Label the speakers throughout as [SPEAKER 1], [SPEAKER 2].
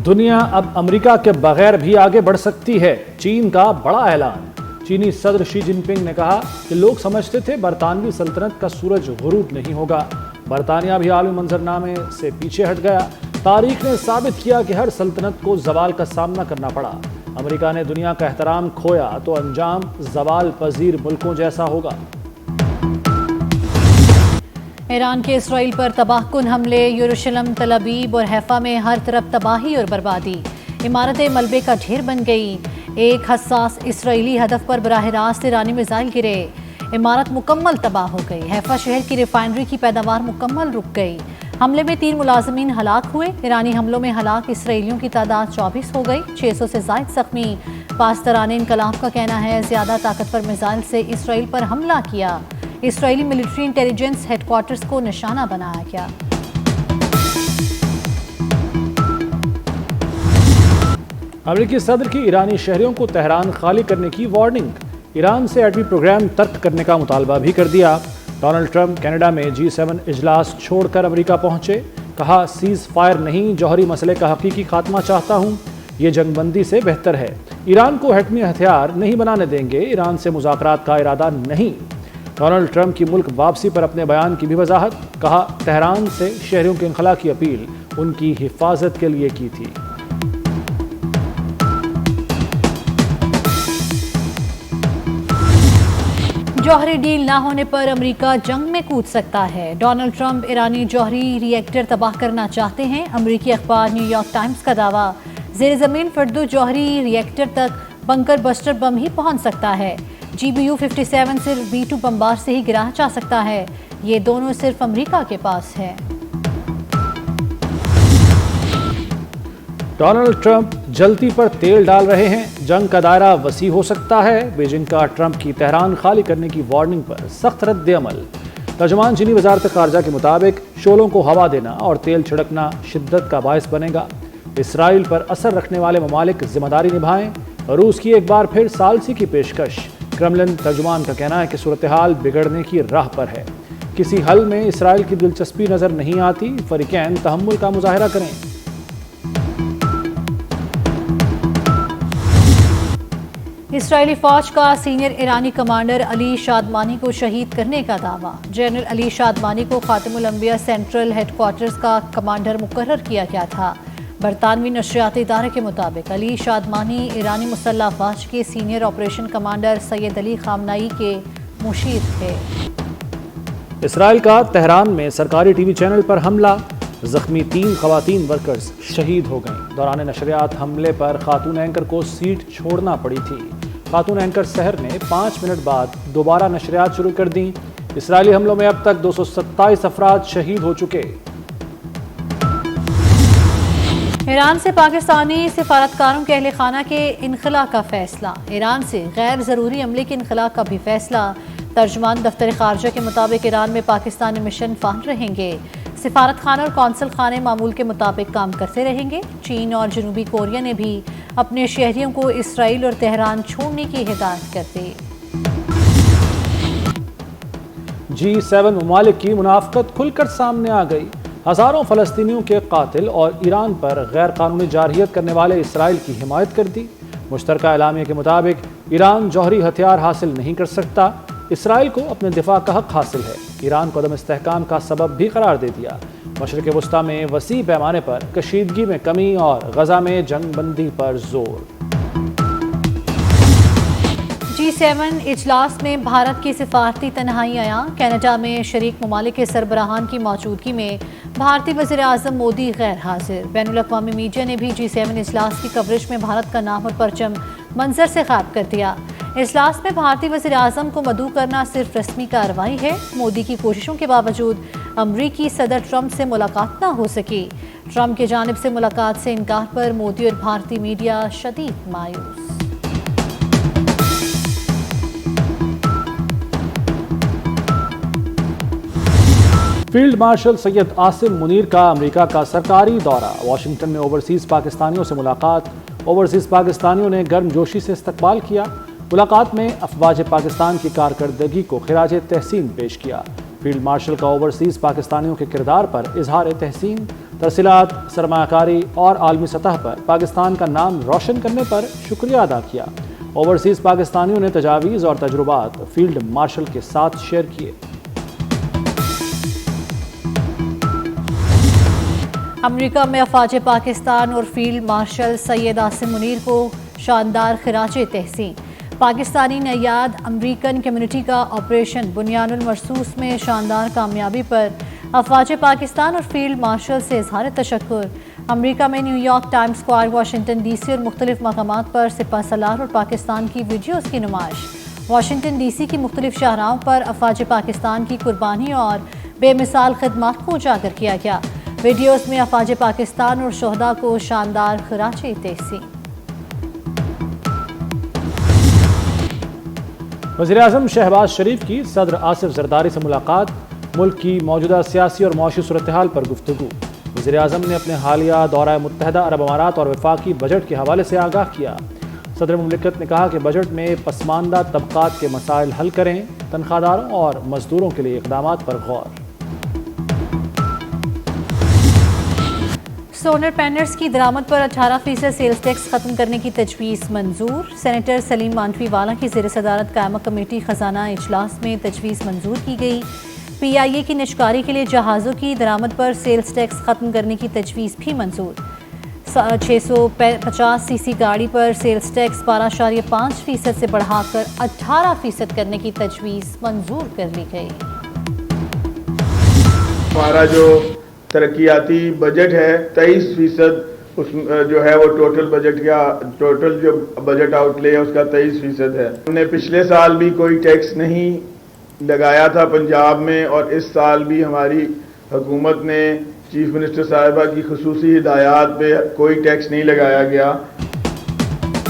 [SPEAKER 1] دنیا اب امریکہ کے بغیر بھی آگے بڑھ سکتی ہے، چین کا بڑا اعلان۔ چینی صدر شی جن پنگ نے کہا کہ لوگ سمجھتے تھے برطانوی سلطنت کا سورج غروب نہیں ہوگا، برطانیہ بھی عالمی منظرنامے سے پیچھے ہٹ گیا۔ تاریخ نے ثابت کیا کہ ہر سلطنت کو زوال کا سامنا کرنا پڑا۔ امریکہ نے دنیا کا احترام کھویا تو انجام زوال پذیر ملکوں جیسا ہوگا۔
[SPEAKER 2] ایران کے اسرائیل پر تباہ کن حملے، یروشلم، تل ابیب اور حیفا میں ہر طرف تباہی اور بربادی، عمارتیں ملبے کا ڈھیر بن گئی۔ ایک حساس اسرائیلی ہدف پر براہ راست ایرانی میزائل گرے، عمارت مکمل تباہ ہو گئی۔ حیفا شہر کی ریفائنری کی پیداوار مکمل رک گئی۔ حملے میں 3 ملازمین ہلاک ہوئے۔ ایرانی حملوں میں ہلاک اسرائیلیوں کی تعداد 24 ہو گئی، 600 سے زائد زخمی۔ پاسداران انقلاب کا کہنا ہے زیادہ طاقتور میزائل سے اسرائیل پر حملہ کیا۔ اسرائیلی ملٹری انٹیلیجنس ہیڈ کوارٹرز کو نشانہ بنایا گیا۔
[SPEAKER 1] امریکی صدر کی ایرانی شہریوں کو تہران خالی کرنے کی وارننگ، ایران سے ایٹمی پروگرام ترک کرنے کا مطالبہ بھی کر دیا۔ ڈونلڈ ٹرمپ کینیڈا میں G7 اجلاس چھوڑ کر امریکہ پہنچے، کہا سیز فائر نہیں، جوہری مسئلے کا حقیقی خاتمہ چاہتا ہوں، یہ جنگ بندی سے بہتر ہے۔ ایران کو ایٹمی ہتھیار نہیں بنانے دیں گے، ایران سے مذاکرات کا ارادہ نہیں۔ ڈونلڈ ٹرمپ کی ملک واپسی پر اپنے بیان کی بھی وضاحت، کہا تہران سے شہریوں کے انخلاء کی اپیل ان کی حفاظت کے لیے کی تھی۔
[SPEAKER 2] جوہری ڈیل نہ ہونے پر امریکہ جنگ میں کود سکتا ہے۔ ڈونلڈ ٹرمپ ایرانی جوہری ری ایکٹر تباہ کرنا چاہتے ہیں۔ امریکی اخبار نیو یارک ٹائمز کا دعویٰ، زیر زمین فردو جوہری ری ایکٹر تک بنکر بسٹر بم ہی پہنچ سکتا ہے۔ GBU-57 صرف B-2 بمبار سے ہی گرایا جا سکتا ہے، یہ دونوں صرف امریکہ کے پاس ہے۔
[SPEAKER 1] ڈونلڈ ٹرمپ جلتی پر تیل ڈال رہے ہیں، جنگ کا دائرہ وسیع ہو سکتا ہے۔ بیجنگ کا ٹرمپ کی تہران خالی کرنے کی وارننگ پر سخت رد عمل۔ ترجمان چینی وزارت خارجہ کے مطابق شعلوں کو ہوا دینا اور تیل چھڑکنا شدت کا باعث بنے گا۔ اسرائیل پر اثر رکھنے والے ممالک ذمہ داری نبھائیں، روس کی ایک بار پھر ثالثی کی پیشکش۔ کرملن ترجمان کا کہنا ہے کہ صورتحال بگڑنے کی راہ پر ہے، کسی حل میں اسرائیل کی دلچسپی نظر نہیں آتی، فریقین تحمل کا مظاہرہ کریں۔
[SPEAKER 2] اسرائیلی فوج کا سینئر ایرانی کمانڈر علی شادمانی کو شہید کرنے کا دعویٰ۔ جنرل علی شادمانی کو خاتم الانبیاء سینٹرل ہیڈ کوارٹرز کا کمانڈر مقرر کیا گیا تھا۔ برطانوی نشریاتی ادارے کے مطابق علی شادمانی ایرانی مسلح افواج کے سینئر آپریشن کمانڈر سید علی خامنائی کے مشیر تھے۔
[SPEAKER 1] اسرائیل کا تہران میں سرکاری ٹی وی چینل پر حملہ، زخمی 3 خواتین ورکرز شہید ہو گئیں۔ دوران نشریات حملے پر خاتون اینکر کو سیٹ چھوڑنا پڑی تھی۔ خاتون اینکر سحر نے 5 منٹ بعد دوبارہ نشریات شروع کر دیں۔ اسرائیلی حملوں میں اب تک 227 افراد شہید ہو چکے۔
[SPEAKER 2] ایران سے پاکستانی سفارتکاروں کے اہل خانہ کے انخلاء کا فیصلہ، ایران سے غیر ضروری عملے کے انخلاء کا بھی فیصلہ۔ ترجمان دفتر خارجہ کے مطابق ایران میں پاکستانی مشن فعال رہیں گے، سفارت خانہ اور قونصل خانے معمول کے مطابق کام کرتے رہیں گے۔ چین اور جنوبی کوریا نے بھی اپنے شہریوں کو اسرائیل اور تہران چھوڑنے کی ہدایت کر دی۔
[SPEAKER 1] G7 ممالک کی منافقت کھل کر سامنے آ گئی، ہزاروں فلسطینیوں کے قاتل اور ایران پر غیر قانونی جارحیت کرنے والے اسرائیل کی حمایت کر دی۔ مشترکہ اعلامیہ کے مطابق ایران جوہری ہتھیار حاصل نہیں کر سکتا، اسرائیل کو اپنے دفاع کا حق حاصل ہے۔ ایران کو عدم استحکام کا سبب بھی قرار دے دیا۔ مشرق وسطیٰ میں وسیع پیمانے پر کشیدگی میں کمی اور غزہ میں جنگ بندی پر زور۔
[SPEAKER 2] G7 اجلاس میں بھارت کی سفارتی تنہائیاں، کینیڈا میں شریک ممالک کے سربراہان کی موجودگی میں بھارتی وزیر اعظم مودی غیر حاضر۔ بین الاقوامی میڈیا نے بھی G7 اجلاس کی کوریج میں بھارت کا نام اور پرچم منظر سے غائب کر دیا۔ اجلاس میں بھارتی وزیر اعظم کو مدعو کرنا صرف رسمی کارروائی ہے۔ مودی کی کوششوں کے باوجود امریکی صدر ٹرمپ سے ملاقات نہ ہو سکی۔ ٹرمپ کی جانب سے ملاقات سے انکار پر مودی اور بھارتی میڈیا شدید مایوس۔
[SPEAKER 1] فیلڈ مارشل سید عاصم منیر کا امریکہ کا سرکاری دورہ، واشنگٹن میں اوورسیز پاکستانیوں سے ملاقات۔ اوورسیز پاکستانیوں نے گرم جوشی سے استقبال کیا۔ ملاقات میں افواج پاکستان کی کارکردگی کو خراج تحسین پیش کیا۔ فیلڈ مارشل کا اوورسیز پاکستانیوں کے کردار پر اظہار تحسین۔ ترسیلات، سرمایہ کاری اور عالمی سطح پر پاکستان کا نام روشن کرنے پر شکریہ ادا کیا۔ اوورسیز پاکستانیوں نے تجاویز اور تجربات فیلڈ مارشل کے ساتھ شیئر کیے۔
[SPEAKER 2] امریکہ میں افواج پاکستان اور فیلڈ مارشل سید عاصم منیر کو شاندار خراج تحسین۔ پاکستانی نیاد امریکن کمیونٹی کا آپریشن بنیان المرصوص میں شاندار کامیابی پر افواج پاکستان اور فیلڈ مارشل سے اظہار تشکر۔ امریکہ میں New York Times Square, Washington D C اور مختلف مقامات پر سپہ سالار اور پاکستان کی ویڈیوز کی نمائش۔ واشنگٹن ڈی سی کی مختلف شاہراہوں پر افواج پاکستان کی قربانی اور بے مثال خدمات کو اجاگر کیا گیا۔ ویڈیوز میں افواج پاکستان اور شہداء کو شاندار خراج تحسین۔
[SPEAKER 1] وزیراعظم شہباز شریف کی صدر آصف زرداری سے ملاقات، ملک کی موجودہ سیاسی اور معاشی صورتحال پر گفتگو۔ وزیراعظم نے اپنے حالیہ دورہ متحدہ عرب امارات اور وفاقی بجٹ کے حوالے سے آگاہ کیا۔ صدر مملکت نے کہا کہ بجٹ میں پسماندہ طبقات کے مسائل حل کریں، تنخواہ داروں اور مزدوروں کے لیے اقدامات پر غور۔
[SPEAKER 2] سولر پینلز کی درآمد پر 18% سیلز ٹیکس ختم کرنے کی تجویز منظور۔ سینیٹر سلیم مانٹوی والا کی زیر صدارت قائمہ کمیٹی خزانہ اجلاس میں تجویز منظور کی گئی۔ پی آئی اے کی نجکاری کے لیے جہازوں کی درآمد پر سیلز ٹیکس ختم کرنے کی تجویز بھی منظور۔ 650 سی سی گاڑی پر سیلز ٹیکس 12.5% سے بڑھا کر 18% کرنے کی تجویز منظور کر لی گئی۔
[SPEAKER 3] ہمارا جو ترقیاتی بجٹ ہے 23% اس جو ہے وہ ٹوٹل بجٹ کا ٹوٹل جو بجٹ آؤٹ لے ہے اس کا 23% ہے۔ ہم نے پچھلے سال بھی کوئی ٹیکس نہیں لگایا تھا پنجاب میں، اور اس سال بھی ہماری حکومت نے چیف منسٹر صاحبہ کی خصوصی ہدایات پہ کوئی ٹیکس نہیں لگایا گیا۔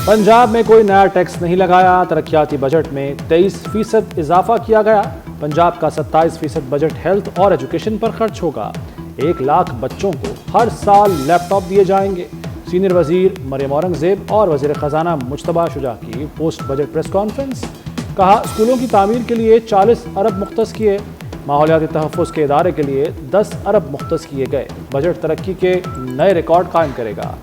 [SPEAKER 1] پنجاب میں کوئی نیا ٹیکس نہیں لگایا، ترقیاتی بجٹ میں 23% اضافہ کیا گیا۔ پنجاب کا 27% بجٹ ہیلتھ اور ایجوکیشن پر خرچ ہوگا۔ 1 لاکھ بچوں کو ہر سال لیپ ٹاپ دیے جائیں گے۔ سینئر وزیر مریم اورنگزیب اور وزیر خزانہ مجتبیٰ شجاع کی پوسٹ بجٹ پریس کانفرنس، کہا اسکولوں کی تعمیر کے لیے 40 ارب مختص کیے، ماحولیاتی تحفظ کے ادارے کے لیے 10 ارب مختص کیے گئے۔ بجٹ ترقی کے نئے ریکارڈ قائم کرے گا۔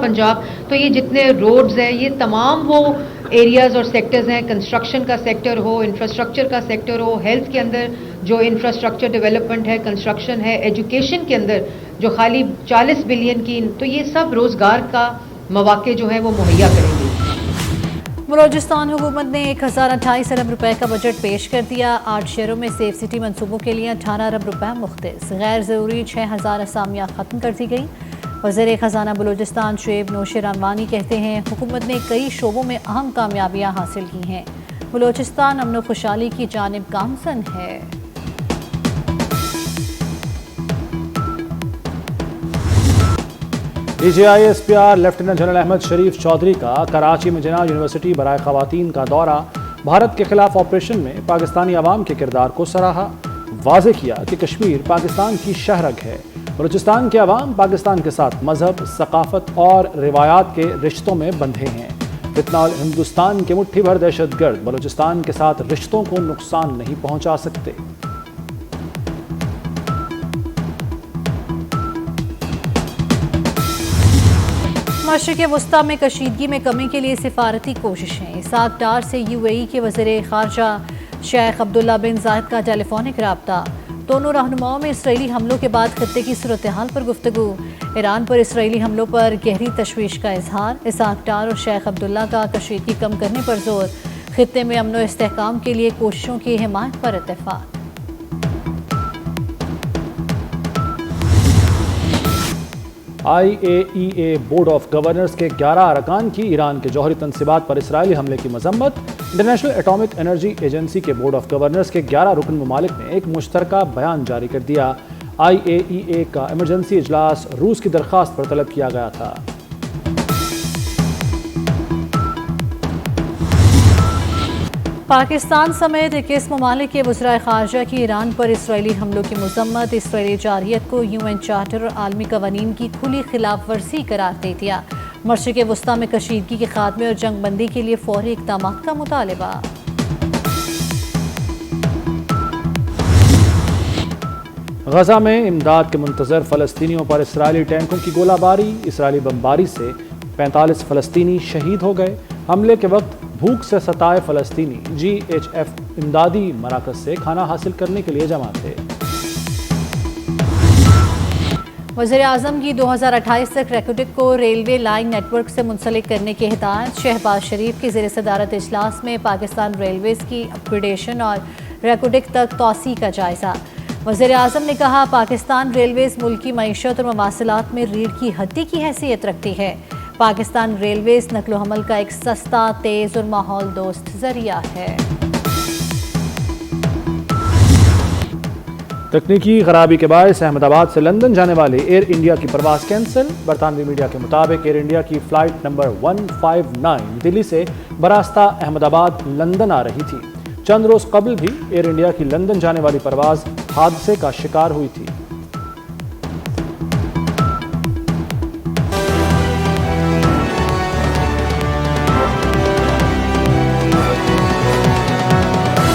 [SPEAKER 4] پنجاب تو یہ جتنے روڈز ہیں یہ تمام وہ ایریاز اور سیکٹرز ہیں، کنسٹرکشن کا سیکٹر ہو، انفراسٹرکچر کا سیکٹر ہو، ہیلتھ کے اندر جو انفراسٹرکچر ڈیولپمنٹ ہے، کنسٹرکشن ہے، ایجوکیشن کے اندر جو خالی 40 بلین کی، تو یہ سب روزگار کا مواقع جو ہیں وہ مہیا کریں گے۔
[SPEAKER 2] بلوچستان حکومت نے 1028 ارب روپے کا بجٹ پیش کر دیا۔ 8 شہروں میں سیف سٹی منصوبوں کے لیے 18 ارب روپے مختص۔ غیر ضروری 6000 اسامیاں ختم کر دی گئی۔ وزیر خزانہ بلوچستان شعیب نوشیر رحمانی کہتے ہیں حکومت نے کئی شعبوں میں اہم کامیابیاں حاصل کی ہیں۔ بلوچستان امن و خوشحالی کی جانب گامزن ہے۔
[SPEAKER 1] D G I S P R lieutenant general Ahmed Sharif Chaudhry کا کراچی میں جناح یونیورسٹی برائے خواتین کا دورہ، بھارت کے خلاف آپریشن میں پاکستانی عوام کے کردار کو سراہا۔ واضح کیا کہ کشمیر پاکستان کی شہرگ ہے۔ بلوچستان کے عوام پاکستان کے ساتھ مذہب، ثقافت اور روایات کے رشتوں میں بندھے ہیں۔ فتنہ ہندوستان کے مٹھی بھر دہشت گرد بلوچستان کے ساتھ رشتوں کو نقصان نہیں پہنچا سکتے۔
[SPEAKER 2] مشرق وسطیٰ میں کشیدگی میں کمی کے لیے سفارتی کوششیں۔ اسحاق ڈار سے یو اے ای کے وزیر خارجہ شیخ عبداللہ بن زائد کا ٹیلی فونک رابطہ۔ دونوں رہنماؤں میں اسرائیلی حملوں کے بعد خطے کی صورتحال پر گفتگو۔ ایران پر اسرائیلی حملوں پر گہری تشویش کا اظہار۔ اسحاق ڈار اور شیخ عبداللہ کا کشیدگی کم کرنے پر زور۔ خطے میں امن و استحکام کے لیے کوششوں کی حمایت پر اتفاق۔
[SPEAKER 1] آئی اے ای اے بورڈ آف گورنرز کے 11 ارکان کی ایران کے جوہری تنصیبات پر اسرائیلی حملے کی مذمت۔ انٹرنیشنل ایٹامک انرجی ایجنسی کے بورڈ آف گورنرز کے 11 رکن ممالک نے ایک مشترکہ بیان جاری کر دیا۔ آئی اے ای اے کا ایمرجنسی اجلاس روس کی درخواست پر طلب کیا گیا تھا۔
[SPEAKER 2] پاکستان سمیت 21 ممالک کے وزرائے خارجہ کی ایران پر اسرائیلی حملوں کی مذمت۔ اسرائیلی جارحیت کو یو این چارٹر اور عالمی قوانین کی کھلی خلاف ورزی قرار دے دیا۔ مشرق وسطیٰ میں کشیدگی کے خاتمے اور جنگ بندی کے لیے فوری اقدامات کا مطالبہ۔
[SPEAKER 1] غزہ میں امداد کے منتظر فلسطینیوں پر اسرائیلی ٹینکوں کی گولہ باری، اسرائیلی بمباری سے 45 فلسطینی شہید ہو گئے۔ حملے کے وقت بھوک سے ستائے فلسطینی GHF امدادی مراکز سے کھانا حاصل کرنے کے لیے جمع تھے۔
[SPEAKER 2] وزیر اعظم کی 2028 تک ریکوڈک کو ریلوے لائن نیٹ ورک سے منسلک کرنے کی ہدایت۔ شہباز شریف کی زیر صدارت اجلاس میں پاکستان ریلویز کی اپ گریڈیشن اور ریکوڈک تک توسیع کا جائزہ۔ وزیر اعظم نے کہا پاکستان ریلویز ملکی معیشت اور مواصلات میں ریڑھ کی ہڈی کی حیثیت رکھتی ہے۔ پاکستان ریلویز نقل و حمل کا ایک سستا، تیز اور ماحول دوست ذریعہ ہے۔
[SPEAKER 1] تکنیکی خرابی کے باعث احمد آباد سے لندن جانے والے ایئر انڈیا کی پرواز کینسل۔ برطانوی میڈیا کے مطابق ایئر انڈیا کی فلائٹ نمبر 159 دلی سے براستہ احمد آباد لندن آ رہی تھی۔ چند روز قبل بھی ایئر انڈیا کی لندن جانے والی پرواز حادثے کا شکار ہوئی تھی۔